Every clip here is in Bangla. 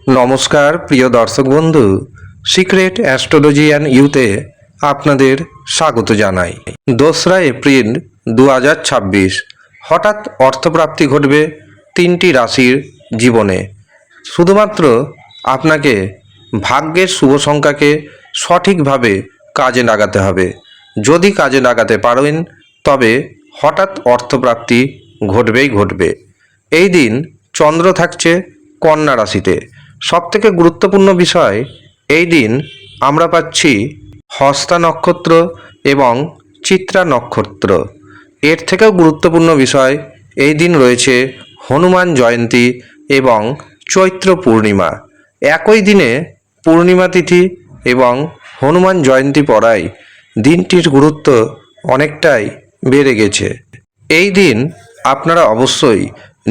নমস্কার প্রিয় দর্শক বন্ধু, সিক্রেট অ্যাস্ট্রোলজি অ্যান্ড ইউতে আপনাদের স্বাগত জানাই। 2রা এপ্রিল 2026 হঠাৎ অর্থপ্রাপ্তি ঘটবে 3টি রাশির জীবনে। শুধুমাত্র আপনাকে ভাগ্যের শুভ সংখ্যাকে সঠিকভাবে কাজে লাগাতে হবে। যদি কাজে লাগাতে পারেন তবে হঠাৎ অর্থপ্রাপ্তি ঘটবেই ঘটবে। এই দিন চন্দ্র থাকছে কন্যা রাশিতে। সবথেকে গুরুত্বপূর্ণ বিষয়, এই দিন আমরা পাচ্ছি হস্তা নক্ষত্র এবং চিত্রা নক্ষত্র। এর থেকেও গুরুত্বপূর্ণ বিষয়, এই দিন রয়েছে হনুমান জয়ন্তী এবং চৈত্র পূর্ণিমা। একই দিনে পূর্ণিমা তিথি এবং হনুমান জয়ন্তী পড়ায় দিনটির গুরুত্ব অনেকটাই বেড়ে গেছে। এই দিন আপনারা অবশ্যই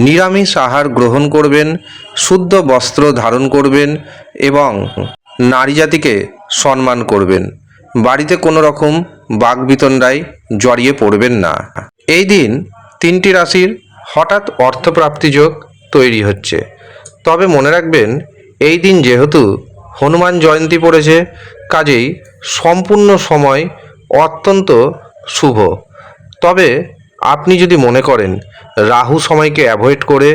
নিরামিষ আহার গ্রহণ করবেন, শুদ্ধ বস্ত্র ধারণ করবেন এবং নারী জাতিকে সম্মান করবেন। বাড়িতে কোনো রকম বাকবিতণ্ডায় জড়িয়ে পড়বেন না। এই দিন 3টি রাশির হঠাৎ অর্থপ্রাপ্তি যোগ তৈরি হচ্ছে। তবে মনে রাখবেন, এই দিন যেহেতু হনুমান জয়ন্তী পড়েছে, কাজেই সম্পূর্ণ সময় অত্যন্ত শুভ। তবে আপনি যদি মনে করেন রাহু সময়কে অ্যাভয়েড করে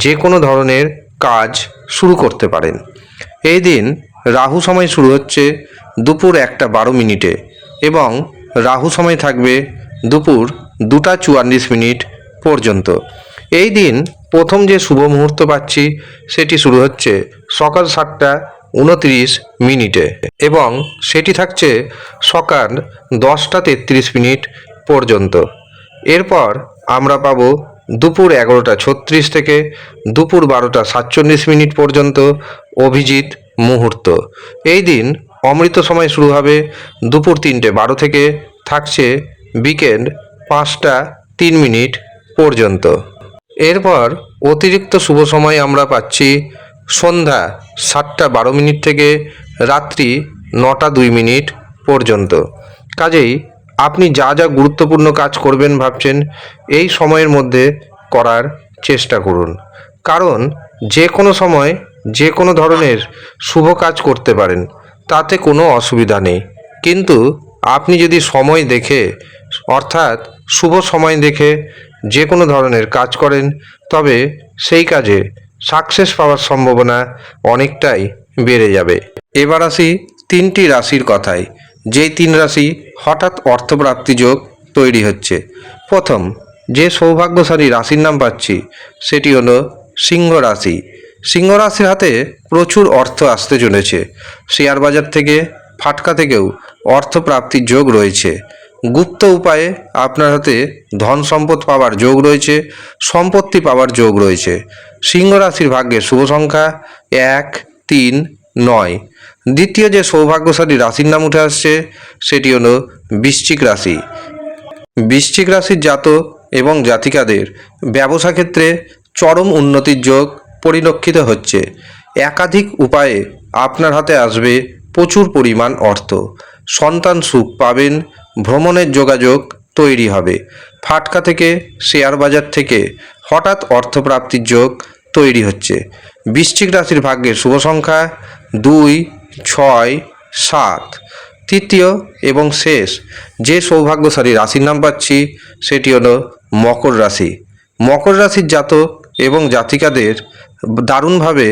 যে কোনো ধরনের কাজ শুরু করতে পারেন। এই দিন রাহু সময় শুরু হচ্ছে দুপুর 1:12 এবং রাহু সময় থাকবে দুপুর 2:44 পর্যন্ত। এই দিন প্রথম যে শুভ মুহূর্ত পাচ্ছি সেটি শুরু হচ্ছে সকাল 7:29 এবং সেটি থাকছে সকাল 10:33 পর্যন্ত। এরপর আমরা পাবো দুপুর 11:36 থেকে দুপুর 12:47 পর্যন্ত অভিজিৎ মুহূর্ত। এই দিন অমৃত সময় শুরু হবে দুপুর 3:12 থেকে, থাকছে বিকেল 5:03 পর্যন্ত। এরপর অতিরিক্ত শুভ সময় আমরা পাচ্ছি সন্ধ্যা 7:12 থেকে রাত্রি 9:02 পর্যন্ত। কাজেই আপনি যা যা গুরুত্বপূর্ণ কাজ করবেন ভাবছেন, এই সময়ের মধ্যে করার চেষ্টা করুন। কারণ যে কোনো সময় যে কোনো ধরনের শুভ কাজ করতে পারেন, তাতে কোনো অসুবিধা নেই। কিন্তু আপনি যদি সময় দেখে, অর্থাৎ শুভ সময় দেখে যে কোনো ধরনের কাজ করেন, তবে সেই কাজে সাকসেস পাওয়ার সম্ভাবনা অনেকটাই বেড়ে যাবে। এবার আসি 3টি রাশির কথায়, যেই 3 রাশি হঠাৎ অর্থপ্রাপ্তি যোগ তৈরি হচ্ছে। প্রথম যে সৌভাগ্যশালী রাশির নাম পাচ্ছি সেটি হলো সিংহ রাশি। সিংহ রাশির হাতে প্রচুর অর্থ আসতে চলেছে। শেয়ার বাজার থেকে, ফাটকা থেকেও অর্থপ্রাপ্তির যোগ রয়েছে। গুপ্ত উপায়ে আপনার হাতে ধন সম্পদ পাওয়ার যোগ রয়েছে, সম্পত্তি পাওয়ার যোগ রয়েছে। সিংহ রাশির ভাগ্যের শুভ সংখ্যা 1, 3, 9। দ্বিতীয় যে সৌভাগ্যশালী রাশির নাম উঠে আসছে সেটি হলো বৃশ্চিক রাশি। বৃশ্চিক রাশির জাতক এবং জাতিকাদের ব্যবসা ক্ষেত্রে চরম উন্নতির যোগ পরিলক্ষিত হচ্ছে। একাধিক উপায়ে আপনার হাতে আসবে প্রচুর পরিমাণ অর্থ। সন্তান সুখ পাবেন, ভ্রমণের যোগাযোগ তৈরি হবে। ফাটকা থেকে, শেয়ার বাজার থেকে হঠাৎ অর্থপ্রাপ্তির যোগ তৈরি হচ্ছে। বৃশ্চিক রাশির ভাগ্যের শুভ সংখ্যা 2, 6, 7। তৃতীয় এবং শেষ যে সৌভাগ্যশালী রাশির নাম পাচ্ছি সেটি হলো মকর রাশি। মকর রাশির জাতক এবং জাতিকাদের দারুণভাবে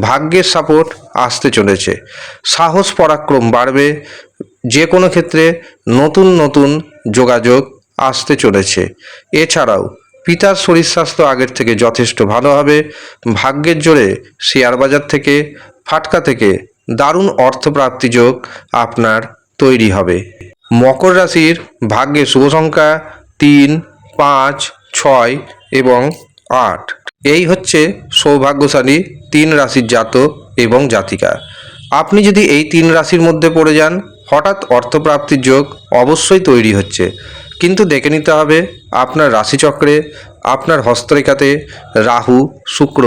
ভাগ্যের সাপোর্ট আসতে চলেছে। সাহস পরাক্রম বাড়বে। যে কোনো ক্ষেত্রে নতুন নতুন যোগাযোগ আসতে চলেছে। এছাড়াও পিতার শরীর স্বাস্থ্য আগের থেকে যথেষ্ট ভালো হবে। ভাগ্যের জোরে শেয়ার বাজার থেকে, ফাটকা থেকে দারুণ অর্থপ্রাপ্তি যোগ আপনার তৈরি হবে। মকর রাশির ভাগ্যের শুভ সংখ্যা 3, 5, 6 এবং 8। এই হচ্ছে সৌভাগ্যশালী 3 রাশির জাতক এবং জাতিকা। আপনি যদি এই 3 রাশির মধ্যে পড়ে যান, হঠাৎ অর্থপ্রাপ্তির যোগ অবশ্যই তৈরি হচ্ছে। কিন্তু দেখে নিতে হবে আপনার রাশিচক্রে, আপনার হস্তরেখাতে রাহু, শুক্র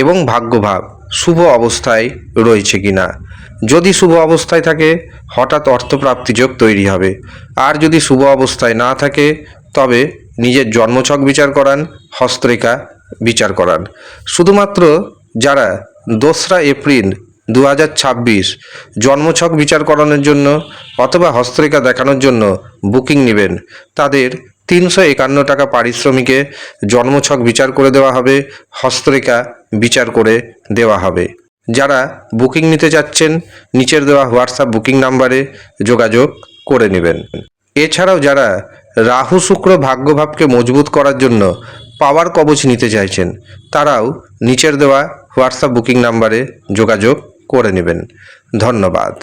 এবং ভাগ্যভাব শুভ অবস্থায় রয়েছে কিনা। যদি শুভ অবস্থায় থাকে হঠাৎ অর্থপ্রাপ্তি যোগ তৈরি হবে। আর যদি শুভ অবস্থায় না থাকে তবে নিজের জন্মছক বিচার করান, হস্তরেখা বিচার করান। শুধুমাত্র যারা 2রা এপ্রিল 2026 জন্মছক বিচার করানোর জন্য অথবা হস্তরেখা দেখানোর জন্য বুকিং নেবেন, তাদের 351 টাকা পারিশ্রমিকে জন্মছক বিচার করে দেওয়া হবে, হস্তরেখা বিচার করে দেওয়া হবে। যারা বুকিং নিতে চাচ্ছেন নিচের দেওয়া হোয়াটসঅ্যাপ বুকিং নাম্বারে যোগাযোগ করে নেবেন। এছাড়াও যারা রাহু শুক্র ভাগ্যভাবকে মজবুত করার জন্য পাওয়ার কবচ নিতে চাইছেন তারাও নিচের দেওয়া হোয়াটসঅ্যাপ বুকিং নাম্বারে যোগাযোগ করে নেবেন। ধন্যবাদ।